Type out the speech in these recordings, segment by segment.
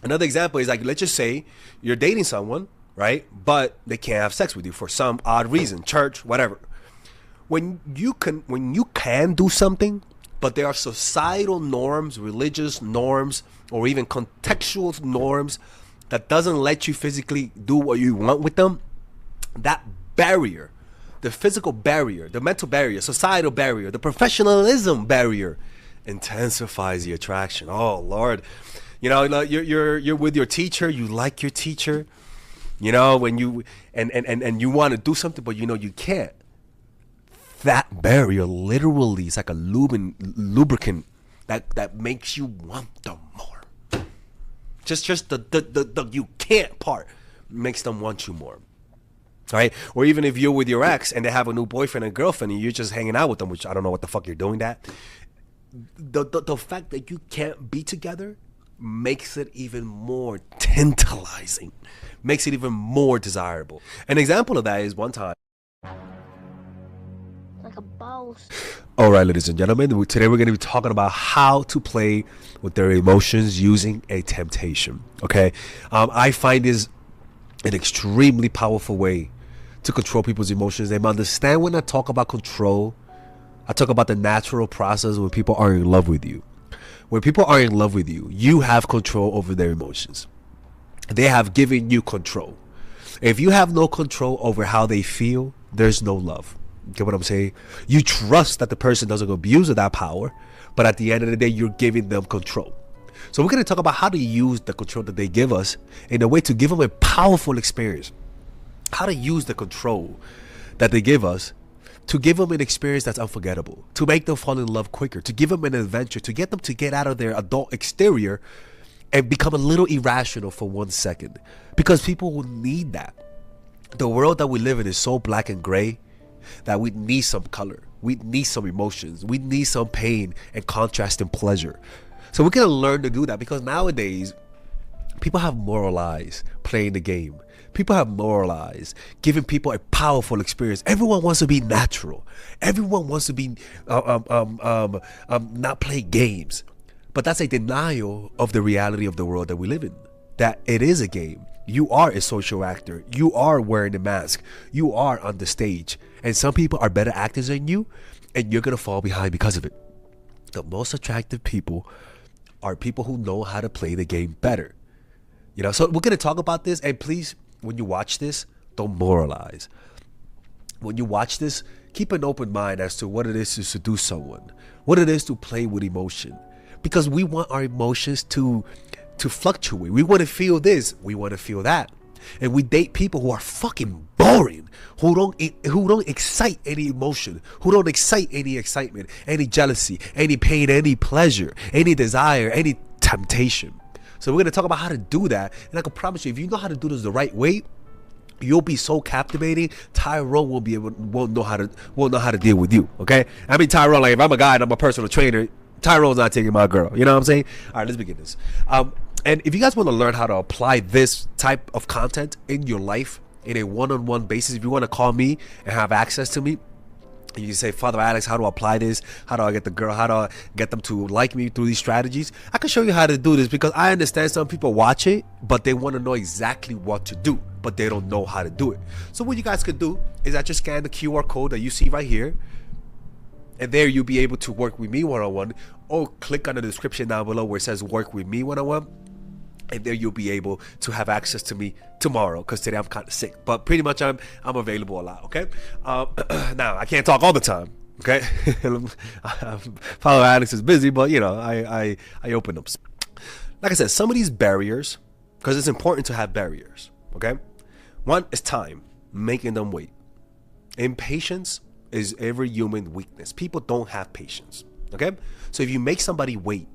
Another example is like, let's just say you're dating someone, right? But they can't have sex with you for some odd reason, church, whatever. When you can do something, but there are societal norms, religious norms, or even contextual norms that doesn't let you physically do what you want with them, that barrier, the physical barrier, the mental barrier, societal barrier, the professionalism barrier intensifies the attraction. Oh Lord. Like, you're with your teacher, you like your teacher, when you and you want to do something, but you can't. That barrier literally is like a lubricant that makes you want them more. Just the you can't part makes them want you more. Right? Or even if you're with your ex and they have a new boyfriend and girlfriend and you're just hanging out with them, which I don't know what the fuck you're doing that. The fact that you can't be together makes it even more tantalizing, makes it even more desirable. An example of that is one time. Like a boss. All right, ladies and gentlemen, today we're going to be talking about how to play with their emotions using a temptation. Okay, I find this an extremely powerful way to control people's emotions. And understand, when I talk about control, I talk about the natural process when people are in love with you. When people are in love with you, you have control over their emotions. They have given you control. If you have no control over how they feel, there's no love. Get what I'm saying? You trust that the person doesn't abuse of that power, but at the end of the day, you're giving them control. So we're going to talk about how to use the control that they give us in a way to give them a powerful experience. How to use the control that they give us to give them an experience that's unforgettable, to make them fall in love quicker, to give them an adventure, to get them to get out of their adult exterior and become a little irrational for 1 second. Because people will need that. The world that we live in is so black and gray that we need some color. We need some emotions. We need some pain and contrast and pleasure. So we're going to learn to do that, because nowadays people have moralized playing the game. People have moralized giving people a powerful experience. Everyone wants to be natural. Everyone wants to be not play games. But that's a denial of the reality of the world that we live in. That it is a game. You are a social actor. You are wearing a mask. You are on the stage. And some people are better actors than you, and you're going to fall behind because of it. The most attractive people are people who know how to play the game better. So we're going to talk about this. And please, when you watch this, don't moralize. When you watch this, keep an open mind as to what it is to seduce someone, what it is to play with emotion. Because we want our emotions to fluctuate. We want to feel this, we want to feel that. And we date people who are fucking boring, who don't excite any emotion, who don't excite any excitement, any jealousy, any pain, any pleasure, any desire, any temptation. So we're going to talk about how to do that. And I can promise you, if you know how to do this the right way, you'll be so captivating. Tyrone won't know how to deal with you. Okay? I mean, Tyrone, like, if I'm a guy and I'm a personal trainer, Tyrone's not taking my girl. You know what I'm saying? All right, let's begin this. And if you guys want to learn how to apply this type of content in your life in a one-on-one basis, if you want to call me and have access to me, and you say, Father Alex, how do I apply this? How do I get the girl? How do I get them to like me through these strategies? I can show you how to do this, because I understand some people watch it, but they want to know exactly what to do, but they don't know how to do it. So what you guys could do is that just scan the QR code that you see right here, and there you'll be able to work with me one-on-one, or click on the description down below where it says work with me one-on-one. And there you'll be able to have access to me tomorrow, because today I'm kind of sick. But pretty much I'm available a lot, okay? Now, I can't talk all the time, okay? Father Alex is busy, but, I open up. Like I said, some of these barriers, because it's important to have barriers, okay? One is time, making them wait. Impatience is every human weakness. People don't have patience, okay? So if you make somebody wait,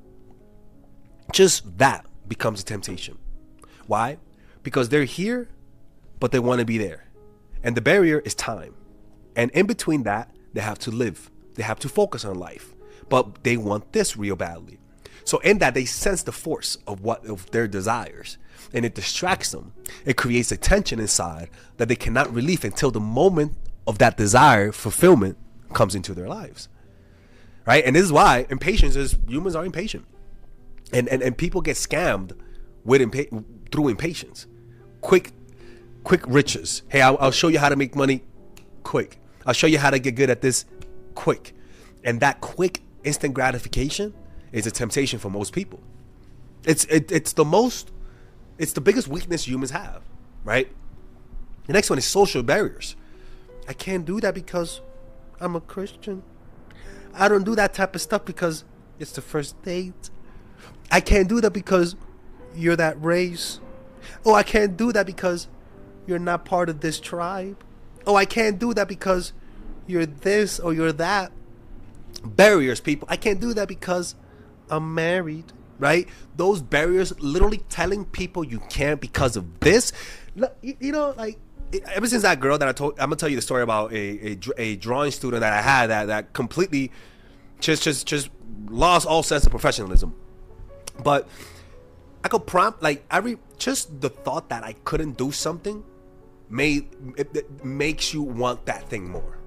just that becomes a temptation. Why? Because they're here, but they want to be there. And the barrier is time. And in between that, they have to live. They have to focus on life. But they want this real badly. So in that, they sense the force of their desires. And it distracts them. It creates a tension inside that they cannot relieve until the moment of that desire fulfillment comes into their lives. Right? And this is why impatience is, humans are impatient. And people get scammed through impatience. Quick riches. Hey, I'll show you how to make money quick. I'll show you how to get good at this quick. And that quick instant gratification is a temptation for most people. It's the biggest weakness humans have, right? The next one is social barriers. I can't do that because I'm a Christian. I don't do that type of stuff because it's the first date. I can't do that because you're that race. Oh, I can't do that because you're not part of this tribe. Oh, I can't do that because you're this or you're that. Barriers, people. I can't do that because I'm married, right? Those barriers, literally telling people you can't because of this. You know, like, ever since that girl that I'm gonna tell you the story about a drawing student that I had that completely just lost all sense of professionalism. But I could prompt, like, just the thought that I couldn't do something it makes you want that thing more.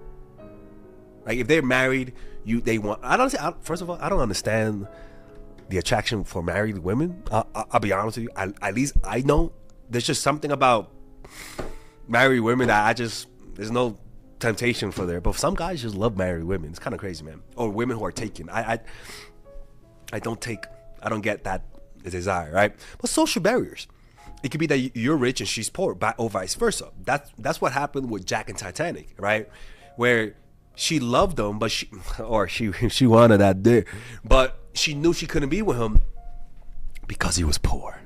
Like, if they're married, first of all, I don't understand the attraction for married women. I'll be honest with you. At least I know there's just something about married women that there's no temptation for there. But some guys just love married women. It's kind of crazy, man. Or women who are taken. I don't get that desire, right? But social barriers. It could be that you're rich and she's poor, or vice versa. That's what happened with Jack and Titanic, right? Where she loved him, but she wanted that dick, but she knew she couldn't be with him because he was poor,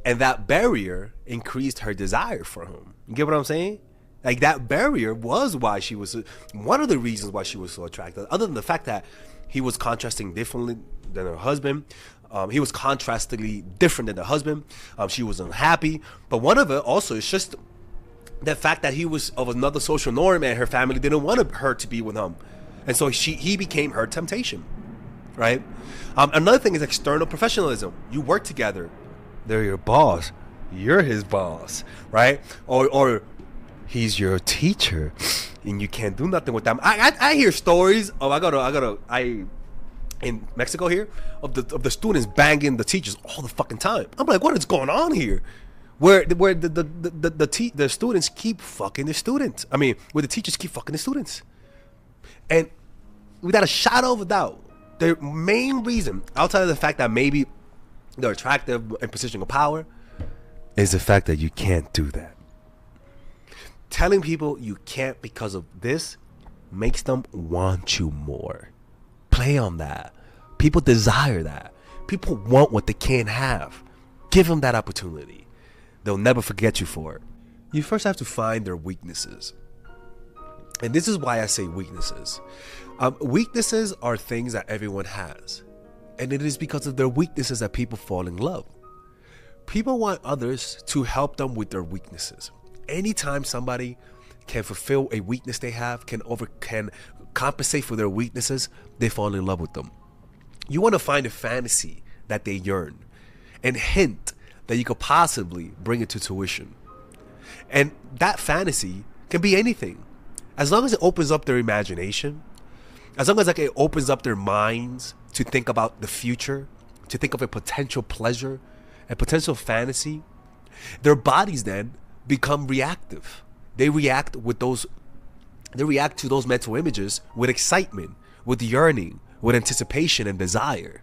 and that barrier increased her desire for him. You get what I'm saying? Like, that barrier was why she was one of the reasons why she was so attractive. Other than the fact that he was contrasting differently than her husband. He was contrastingly different than the husband. She was unhappy, but one of it also is just the fact that he was of another social norm and her family didn't want her to be with him, and so he became her temptation, right? Another thing is external professionalism. You work together. They're your boss. You're his boss, right? Or he's your teacher, and you can't do nothing with them. I hear stories of in Mexico here of the students banging the teachers all the fucking time. I'm like, what is going on here? Where the students keep fucking the students. I mean, where the teachers keep fucking the students. And without a shadow of a doubt, the main reason, outside of the fact that maybe they're attractive in position of power, is the fact that you can't do that. Telling people you can't because of this makes them want you more. Play on that. People desire that. People want what they can't have. Give them that opportunity. They'll never forget you for it. You first have to find their weaknesses. And this is why I say weaknesses. Weaknesses are things that everyone has. And it is because of their weaknesses that people fall in love. People want others to help them with their weaknesses. Anytime somebody can fulfill a weakness they have, can compensate for their weaknesses, they fall in love with them. You want to find a fantasy that they yearn and hint that you could possibly bring it to tuition. And that fantasy can be anything. As long as it opens up their imagination, as long as it opens up their minds to think about the future, to think of a potential pleasure, a potential fantasy, their bodies then become reactive. They react to those mental images with excitement, with yearning, with anticipation and desire.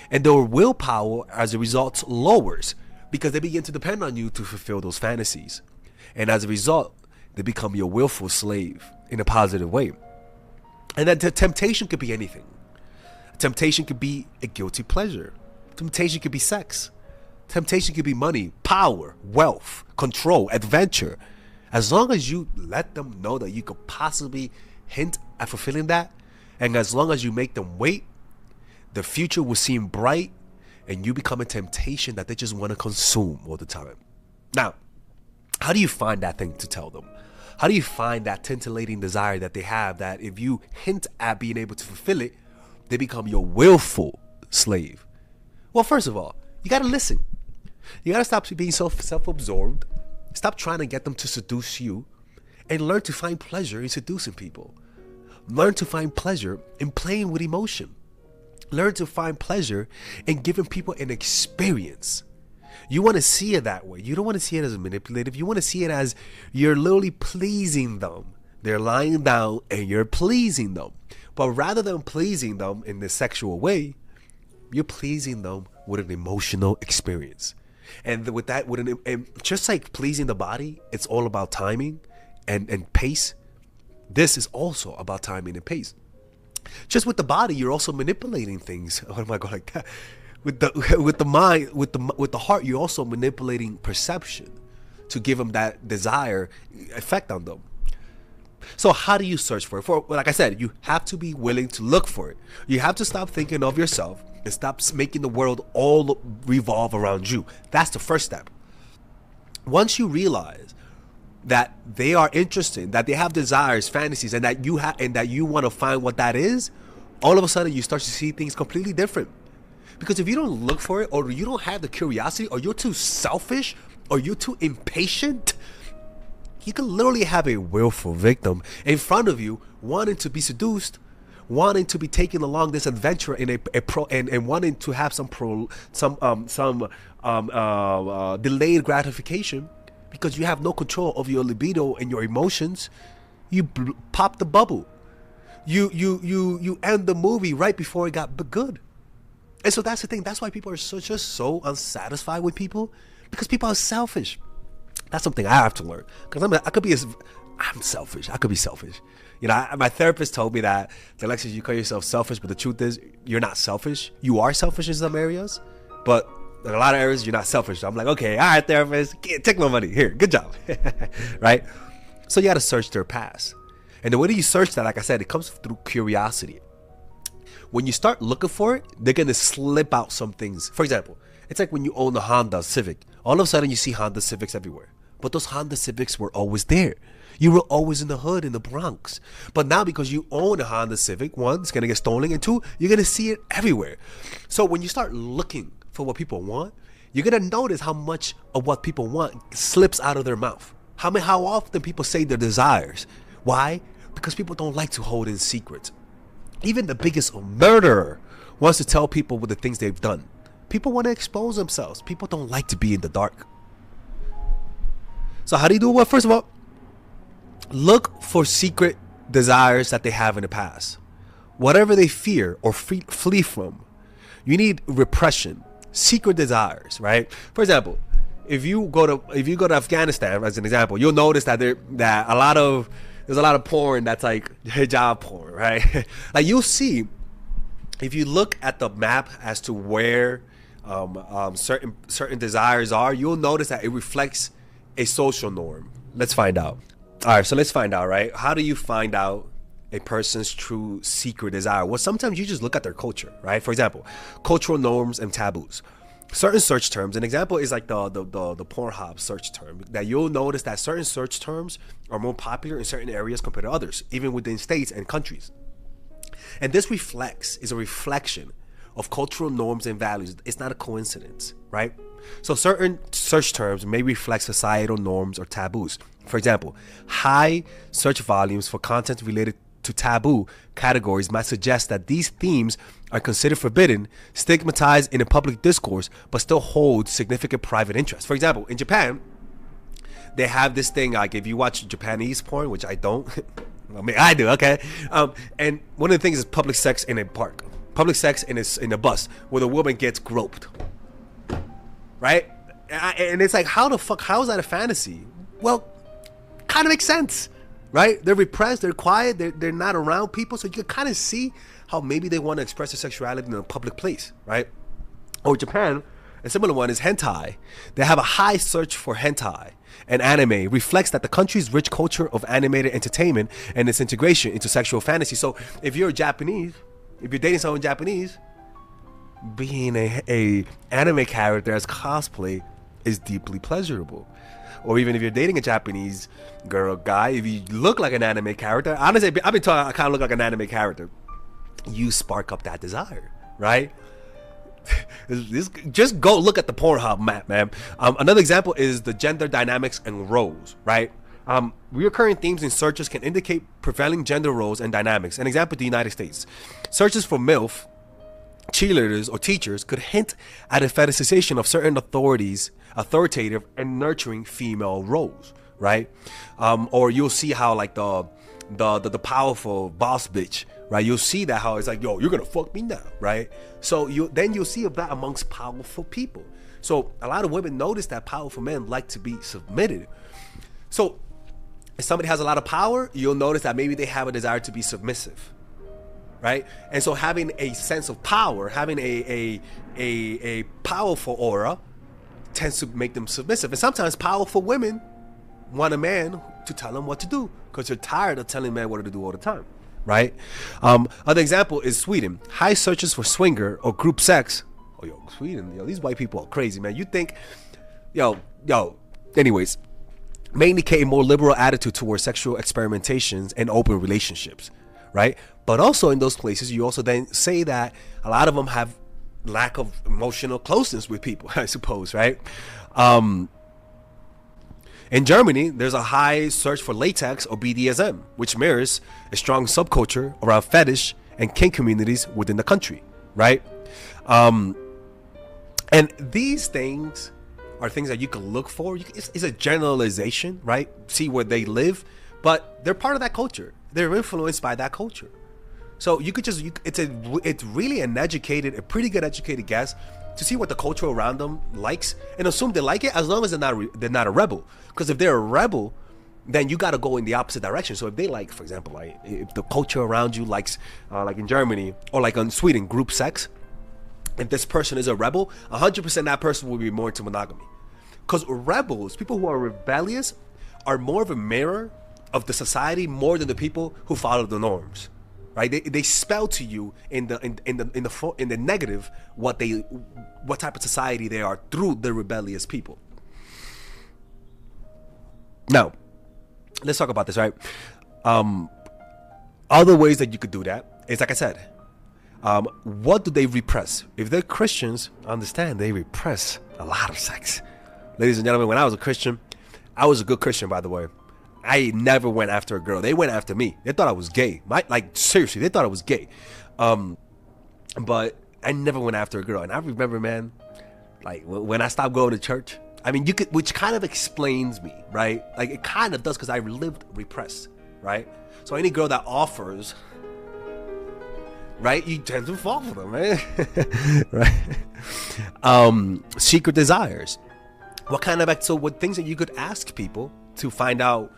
And their willpower as a result lowers because they begin to depend on you to fulfill those fantasies. And as a result, they become your willful slave in a positive way. And then the temptation could be anything. Temptation could be a guilty pleasure. Temptation could be sex. Temptation could be money, power, wealth, control, adventure. As long as you let them know that you could possibly hint at fulfilling that, and as long as you make them wait, the future will seem bright and you become a temptation that they just want to consume all the time. Now, how do you find that thing to tell them? How do you find that titillating desire that they have, that if you hint at being able to fulfill it, they become your willful slave? Well, first of all, you got to listen. You got to stop being so self-absorbed. Stop trying to get them to seduce you and learn to find pleasure in seducing people. Learn to find pleasure in playing with emotion. Learn to find pleasure in giving people an experience. You want to see it that way. You don't want to see it as manipulative. You want to see it as you're literally pleasing them. They're lying down and you're pleasing them. But rather than pleasing them in this sexual way, you're pleasing them with an emotional experience. And with that, and just like pleasing the body, it's all about timing and pace. This is also about timing and pace. Just with the body, you're also manipulating things. Oh my God, like that. With the mind, with the heart, you're also manipulating perception to give them that desire effect on them. So how do you search for it? Like I said, you have to be willing to look for it. You have to stop thinking of yourself and stop making the world all revolve around you. That's the first step. Once you realize that they are interested, that they have desires, fantasies, and that you want to find what that is, all of a sudden you start to see things completely different. Because if you don't look for it, or you don't have the curiosity, or you're too selfish, or you're too impatient, you can literally have a willful victim in front of you wanting to be seduced, wanting to be taken along this adventure in and wanting to have some delayed gratification because you have no control of your libido and your emotions. You pop the bubble. You end the movie right before it got good. And so that's the thing. That's why people are just so unsatisfied with people, because people are selfish. That's something I have to learn, because I'm selfish. I could be selfish. You know, my therapist told me that, Alexis, you call yourself selfish, but the truth is you're not selfish. You are selfish in some areas, but in a lot of areas you're not selfish. So I'm like, okay, all right, therapist, take my money. Here, good job. Right? So you got to search their past. And the way that you search that, like I said, it comes through curiosity. When you start looking for it, they're going to slip out some things. For example, it's like when you own a Honda Civic. All of a sudden you see Honda Civics everywhere. But those Honda Civics were always there. You were always in the hood in the Bronx. But now because you own a Honda Civic, one, it's going to get stolen, and two, you're going to see it everywhere. So when you start looking for what people want, you're going to notice how much of what people want slips out of their mouth. How often people say their desires. Why? Because people don't like to hold in secrets. Even the biggest murderer wants to tell people with the things they've done. People want to expose themselves. People don't like to be in the dark. So how do you do it? Well, first of all, look for secret desires that they have in the past. Whatever they fear or flee from. You need repression, secret desires, right? For example, if you go to Afghanistan, as an example, you'll notice that there's a lot of porn that's like hijab porn, right? Like you'll see, if you look at the map as to where certain desires are, you'll notice that it reflects a social norm. Let's find out. All right, so let's find out, right? How do you find out a person's true secret desire? Well, sometimes you just look at their culture, right? For example, cultural norms and taboos. Certain search terms, an example is like the Pornhub search term, that you'll notice that certain search terms are more popular in certain areas compared to others, even within states and countries. And this is a reflection of cultural norms and values. It's not a coincidence, right? So certain search terms may reflect societal norms or taboos. For example, high search volumes for content related to taboo categories might suggest that these themes are considered forbidden, stigmatized in a public discourse, but still hold significant private interest. For example, in Japan, they have this thing, like if you watch Japanese porn, which I don't, I mean, I do, okay? And one of the things is public sex in a park. Public sex in a bus where the woman gets groped. Right? And it's like, how is that a fantasy? Well, kind of makes sense, right? They're repressed, they're quiet, they're not around people, so you can kind of see how maybe they want to express their sexuality in a public place, right? Or Japan, a similar one is hentai. They have a high search for hentai, and anime reflects that the country's rich culture of animated entertainment and its integration into sexual fantasy. So if you're Japanese, if you're dating someone Japanese, being a anime character as cosplay is deeply pleasurable. Or even if you're dating a Japanese girl, guy, if you look like an anime character, honestly, I've been talking, I kind of look like an anime character, you spark up that desire, right? Just go look at the Pornhub map, man. Another example is the gender dynamics and roles, right? Recurring themes in searches can indicate prevailing gender roles and dynamics. An example, the United States. Searches for MILF cheerleaders or teachers could hint at a fetishization of certain authoritative and nurturing female roles, right? Or you'll see how like the powerful boss bitch, right? You'll see that how it's like, yo, you're gonna fuck me now, right? So you'll see that amongst powerful people. So a lot of women notice that powerful men like to be submitted. So if somebody has a lot of power, you'll notice that maybe they have a desire to be submissive, right? And so having a sense of power, having a powerful aura tends to make them submissive. And sometimes powerful women want a man to tell them what to do because they're tired of telling men what to do all the time, right? Other example is Sweden. High searches for swinger or group sex. Oh, yo, Sweden, yo, these white people are crazy, man. You think, anyways, may indicate a more liberal attitude towards sexual experimentations and open relationships, right? But also in those places, you also then say that a lot of them have lack of emotional closeness with people, I suppose, right? In Germany, there's a high search for latex or BDSM, which mirrors a strong subculture around fetish and kink communities within the country, right? And these things are things that you can look for. It's a generalization, right? See where they live, but they're part of that culture. They're influenced by that culture. So you could just, it's really a pretty good educated guess to see what the culture around them likes and assume they like it as long as they're not a rebel. Because if they're a rebel, then you got to go in the opposite direction. So if they like, for example, like if the culture around you likes, like in Germany or like in Sweden, group sex, if this person is a rebel, 100% that person will be more into monogamy. Because rebels, people who are rebellious, are more of a mirror of the society more than the people who follow the norms, right? They spell to you in the negative what type of society they are through the rebellious people. Now, let's talk about this, right? Other ways that you could do that is, like I said, what do they repress? If they're Christians, understand they repress a lot of sex. Ladies and gentlemen, when I was a Christian, I was a good Christian, by the way. I never went after a girl. They went after me. They thought I was gay. Like, seriously, they thought I was gay. But I never went after a girl. And I remember, man, like when I stopped going to church, I mean, which kind of explains me, right? Like it kind of does, because I lived repressed, right? So any girl that offers, right, you tend to fall for them, right? Right? Secret desires. What kind of what things that you could ask people to find out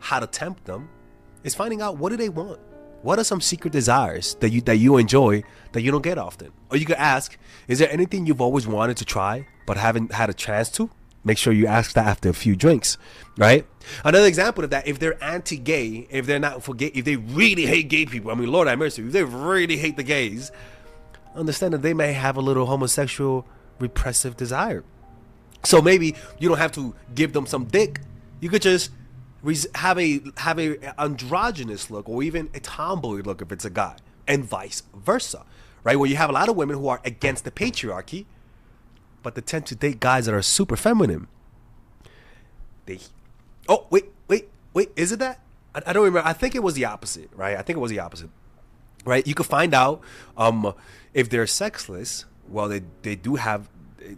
how to tempt them is finding out, what do they want? What are some secret desires that you enjoy that you don't get often? Or you could ask, is there anything you've always wanted to try but haven't had a chance to? Make sure you ask that after a few drinks, right? Another example of that, if they're anti-gay, if they're not for gay, if they really hate gay people, I mean, Lord have mercy, if they really hate the gays, understand that they may have a little homosexual repressive desire. So maybe you don't have to give them some dick. You could just have a androgynous look, or even a tomboy look if it's a guy, and vice versa, right? Where you have a lot of women who are against the patriarchy, but they tend to date guys that are super feminine. Oh, wait, is it that? I don't remember. I think it was the opposite, right? Right? You could find out if they're sexless. Well, they do have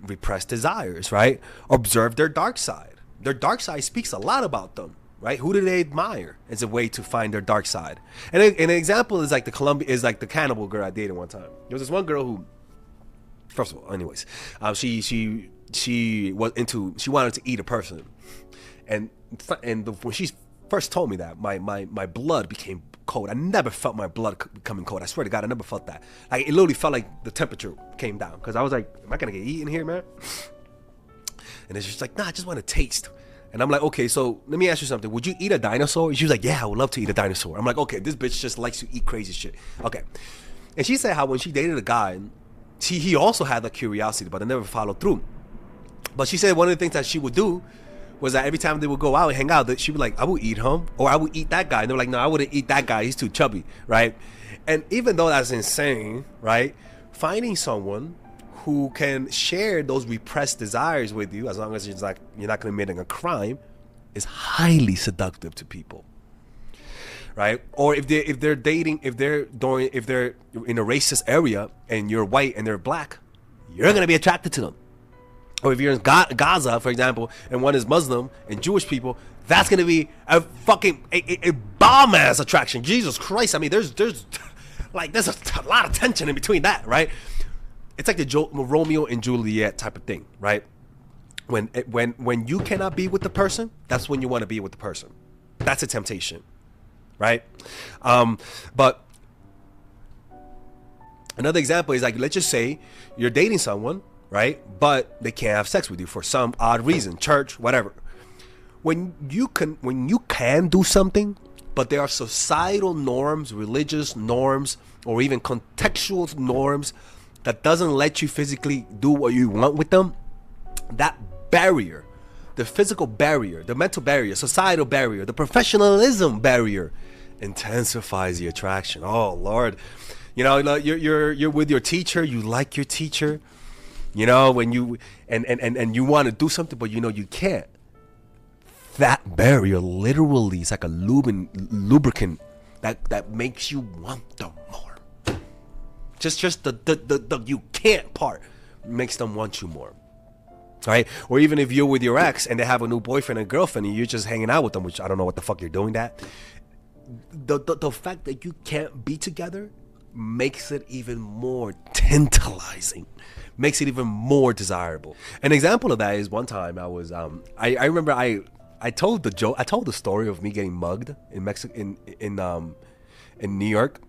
repressed desires, right? Observe their dark side. Their dark side speaks a lot about them, right? Who do they admire as a way to find their dark side? And an example is like the cannibal girl I dated one time. There was this one girl who, first of all, anyways, she wanted to eat a person, and when she first told me that, my blood became cold. I never felt my blood becoming cold. I swear to God, I never felt that. Like it literally felt like the temperature came down, because I was like, am I gonna get eaten here, man? And it's just like, nah, I just want to taste. And I'm like, okay, so let me ask you something. Would you eat a dinosaur? She was like, yeah, I would love to eat a dinosaur. I'm like, okay, this bitch just likes to eat crazy shit. Okay. And she said how when she dated a guy, he also had the curiosity, but I never followed through. But she said one of the things that she would do was that every time they would go out and hang out, that she would like, I would eat him, or I would eat that guy. And they're like, no, I wouldn't eat that guy. He's too chubby, right? And even though that's insane, right? Finding someone who can share those repressed desires with you, as long as it's like you're not committing a crime, is highly seductive to people, right? Or if they're dating, if they're in a racist area and you're white and they're black, you're gonna be attracted to them. Or if you're in Gaza, for example, and one is Muslim and Jewish people, that's gonna be a fucking a bomb ass attraction. Jesus Christ! I mean, there's like there's a lot of tension in between that, right? It's like the Romeo and Juliet type of thing, right? When you cannot be with the person, that's when you want to be with the person. That's a temptation, right? But another example is like, let's just say you're dating someone, right? But they can't have sex with you for some odd reason, church, whatever. When you can do something, but there are societal norms, religious norms, or even contextual norms that doesn't let you physically do what you want with them, that barrier, the physical barrier, the mental barrier, societal barrier, the professionalism barrier intensifies the attraction. Oh Lord, you know, you're with your teacher, you like your teacher, you know, when you and you want to do something, but you know you can't. That barrier literally is like a lubricant that makes you want them more. Just the you can't part makes them want you more. Right? Or even if you're with your ex and they have a new boyfriend and girlfriend and you're just hanging out with them, which I don't know what the fuck you're doing that. The fact that you can't be together makes it even more tantalizing, makes it even more desirable. An example of that is one time I was I remember I told the story of me getting mugged in Mexico in New York.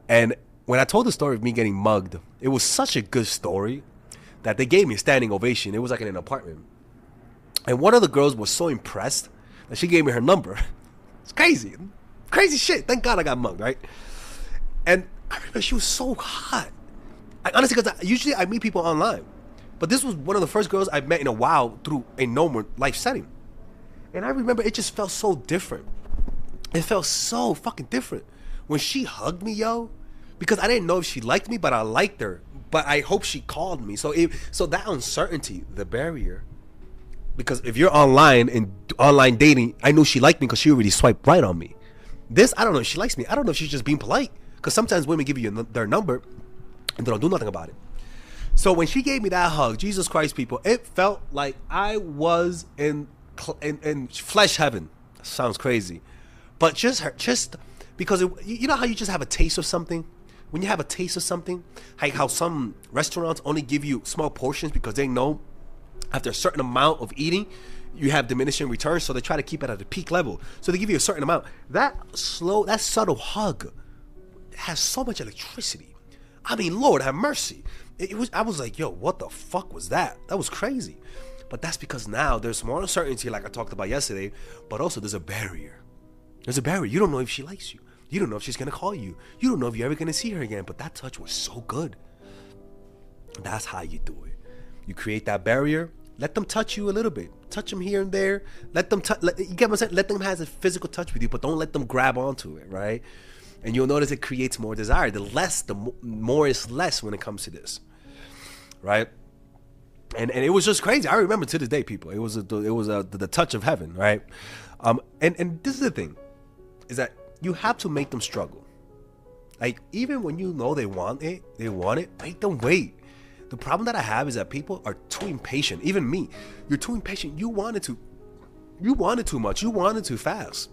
And when I told the story of me getting mugged, it was such a good story that they gave me a standing ovation. It was like in an apartment. And one of the girls was so impressed that she gave me her number. It's crazy. Crazy shit. Thank God I got mugged, right? And I remember she was so hot. Honestly, because usually I meet people online. But this was one of the first girls I've met in a while through a normal life setting. And I remember it just felt so different. It felt so fucking different. When she hugged me, yo, because I didn't know if she liked me, but I liked her. But I hope she called me. So that uncertainty, the barrier. Because if you're online and online dating, I knew she liked me because she already swiped right on me. This, I don't know if she likes me. I don't know if she's just being polite. Because sometimes women give you their number and they don't do nothing about it. So when she gave me that hug, Jesus Christ, people, it felt like I was in flesh heaven. Sounds crazy. But just because you know how you just have a taste of something? When you have a taste of something, like how some restaurants only give you small portions because they know after a certain amount of eating, you have diminishing returns, so they try to keep it at a peak level. So they give you a certain amount. That subtle hug has so much electricity. I mean, Lord have mercy. I was like, yo, what the fuck was that? That was crazy. But that's because now there's more uncertainty, like I talked about yesterday, but also there's a barrier. There's a barrier. You don't know if she likes you. You don't know if she's going to call you. You don't know if you're ever going to see her again. But that touch was so good. That's how you do it. You create that barrier. Let them touch you a little bit. Touch them here and there. Let them you get what I'm saying? Let them have a physical touch with you, but don't let them grab onto it, right? And you'll notice it creates more desire. The more is less when it comes to this, right? And it was just crazy. I remember to this day, people. It was the touch of heaven, right? And this is the thing, is that you have to make them struggle. Like, even when you know they want it, make them wait. The problem that I have is that people are too impatient. Even me, you're too impatient. You wanted too much. You wanted too fast.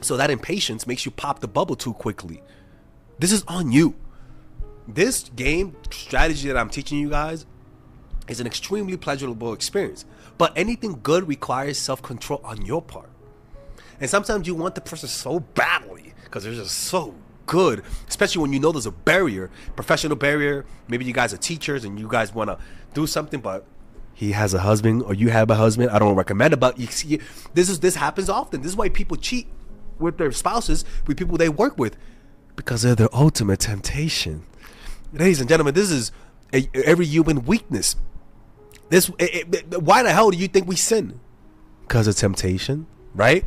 So that impatience makes you pop the bubble too quickly. This is on you. This game strategy that I'm teaching you guys is an extremely pleasurable experience. But anything good requires self-control on your part. And sometimes you want the person so badly because they're just so good, especially when you know there's a barrier, professional barrier. Maybe you guys are teachers and you guys want to do something, but he has a husband or you have a husband. I don't recommend it, but you see, this happens often. This is why people cheat with their spouses, with people they work with, because they're their ultimate temptation. Ladies and gentlemen, this is every human weakness. Why the hell do you think we sin? Because of temptation, right?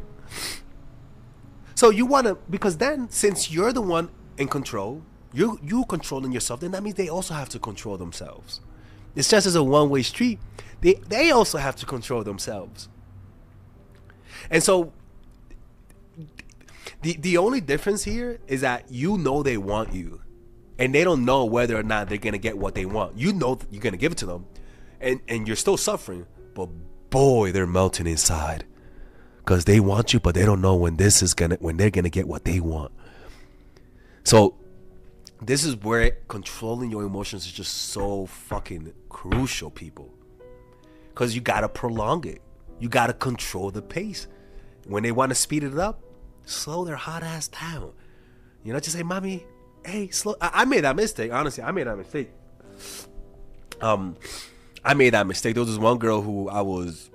So you want to, because then since you're the one in control, you controlling yourself, then that means they also have to control themselves. It's just as a one-way street. They also have to control themselves. And so The only difference here is that you know they want you, and they don't know whether or not they're gonna get what they want. You know you're gonna give it to them, and you're still suffering, but boy, they're melting inside because they want you, but they don't know when they're gonna get what they want. So this is where controlling your emotions is just so fucking crucial, people, because you gotta prolong it. You gotta control the pace. When they want to speed it up, slow their hot ass down. You know, just say, mommy, hey, slow. I made that mistake. Honestly, I made that mistake. I made that mistake. There was this one girl who I was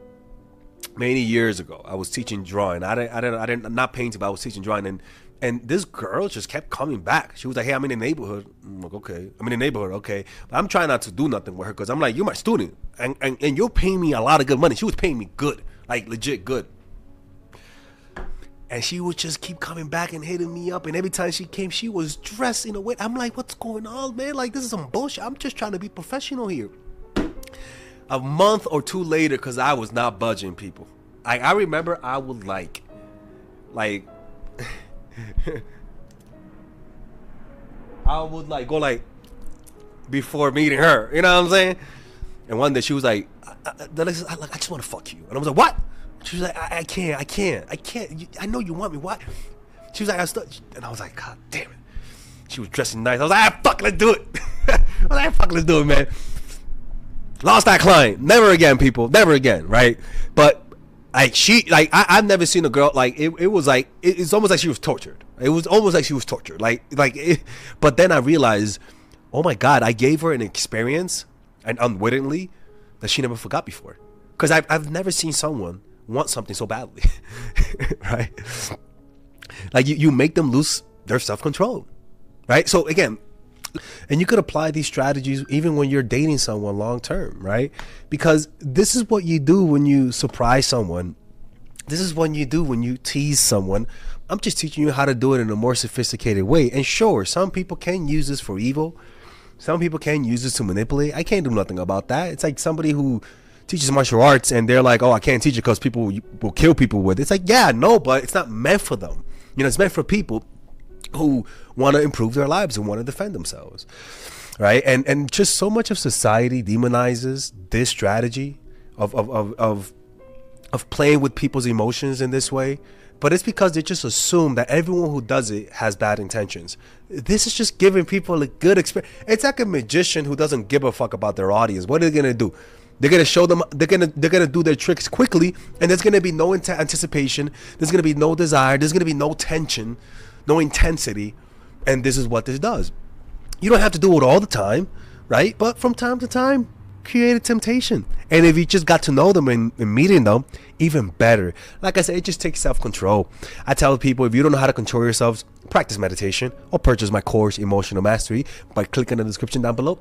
many years ago. I was teaching drawing. I didn't not painting, but I was teaching drawing, and this girl just kept coming back. She was like, hey, I'm in the neighborhood. I'm like, okay. I'm in the neighborhood, okay. But I'm trying not to do nothing with her because I'm like, you're my student, and you're paying me a lot of good money. She was paying me good, like legit good. And she would just keep coming back and hitting me up. And every time she came, she was dressed in a way. I'm like, what's going on, man? Like, this is some bullshit. I'm just trying to be professional here. A month or two later, because I was not budging, people. I remember I would like I would like go like before meeting her. You know what I'm saying? And one day she was like, I just want to fuck you. And I was like, what? She was like, I can't. I know you want me. What? She was like, and I was like, God damn it. She was dressing nice. I was like, fuck, let's do it. I was like, fuck, let's do it, man. Lost that client. Never again, people. Never again, right? But I've never seen a girl like it was like it's almost like she was tortured. It was almost like she was tortured. But then I realized, oh my God, I gave her an experience, and unwittingly, that she never forgot before. Because I've never seen someone want something so badly. Right? Like you make them lose their self-control, right? So again, and you could apply these strategies even when you're dating someone long term, right? Because this is what you do when you surprise someone. This is what you do when you tease someone. I'm just teaching you how to do it in a more sophisticated way. And sure, some people can use this for evil. Some people can use this to manipulate. I can't do nothing about that. It's like somebody who teaches martial arts and they're like, oh, I can't teach it because people will kill people with it. It's like, yeah, no, but it's not meant for them. You know, it's meant for people who want to improve their lives and want to defend themselves, right? And just so much of society demonizes this strategy of playing with people's emotions in this way, but it's because they just assume that everyone who does it has bad intentions. This is just giving people a good experience. It's like a magician who doesn't give a fuck about their audience. What are they gonna do? They're gonna show them. They're gonna do their tricks quickly, and there's gonna be no anticipation. There's gonna be no desire. There's gonna be no tension, no intensity, and this is what this does. You don't have to do it all the time, right? But from time to time, create a temptation. And if you just got to know them and meeting them, even better. Like I said, it just takes self-control. I tell people, if you don't know how to control yourselves, practice meditation or purchase my course, Emotional Mastery, by clicking the description down below.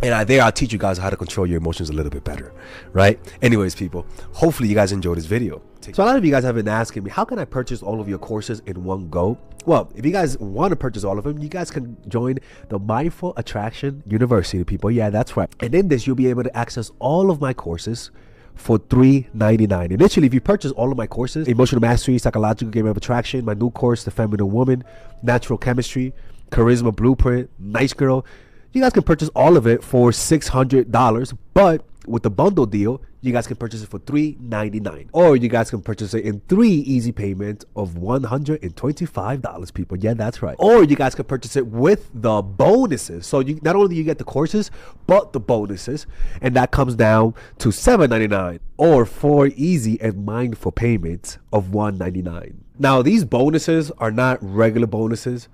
And I'll teach you guys how to control your emotions a little bit better, right? Anyways, people, hopefully you guys enjoyed this video. So a lot of you guys have been asking me, how can I purchase all of your courses in one go? Well, if you guys want to purchase all of them, you guys can join the Mindful Attraction University, people. Yeah, that's right. And in this, you'll be able to access all of my courses for $3.99. Initially, if you purchase all of my courses, Emotional Mastery, Psychological Game of Attraction, my new course, The Feminine Woman, Natural Chemistry, Charisma Blueprint, Nice Girl, you guys can purchase all of it for $600, but with the bundle deal, you guys can purchase it for $3.99, or you guys can purchase it in 3 easy payments of $125, people. Yeah, that's right. Or you guys can purchase it with the bonuses. So you not only do you get the courses, but the bonuses, and that comes down to $7.99, or 4 easy and mindful payments of $199. Now, these bonuses are not regular bonuses.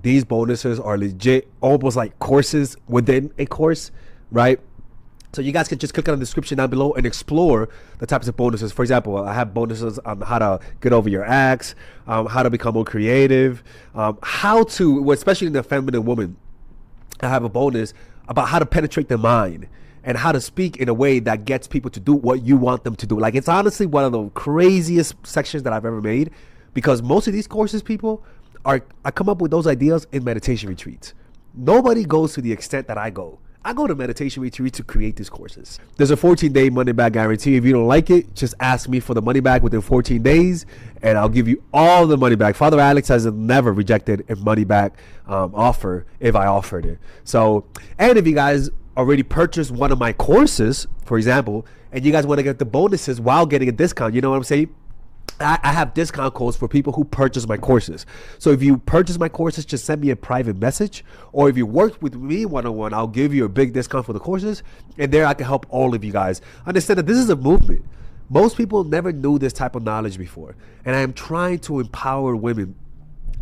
These bonuses are legit, almost like courses within a course, right? So you guys can just click on the description down below and explore the types of bonuses. For example, I have bonuses on how to get over your ex, how to become more creative, how to, especially in the Feminine Woman, I have a bonus about how to penetrate the mind and how to speak in a way that gets people to do what you want them to do. Like, it's honestly one of the craziest sections that I've ever made, because most of these courses, people, I come up with those ideas in meditation retreats. Nobody goes to the extent that I go. I go to meditation retreat to create these courses. There's a 14-day money back guarantee. If you don't like it, just ask me for the money back within 14 days, and I'll give you all the money back. Father Alex has never rejected a money back offer if I offered it. So, and if you guys already purchased one of my courses, for example, and you guys want to get the bonuses while getting a discount, you know what I'm saying? I have discount codes for people who purchase my courses. So if you purchase my courses, just send me a private message. Or if you work with me one-on-one, I'll give you a big discount for the courses. And there I can help all of you guys understand that this is a movement. Most people never knew this type of knowledge before. And I am trying to empower women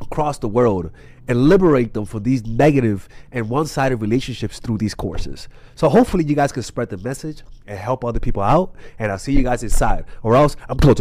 across the world and liberate them from these negative and one-sided relationships through these courses. So hopefully you guys can spread the message and help other people out. And I'll see you guys inside. Or else I'm told to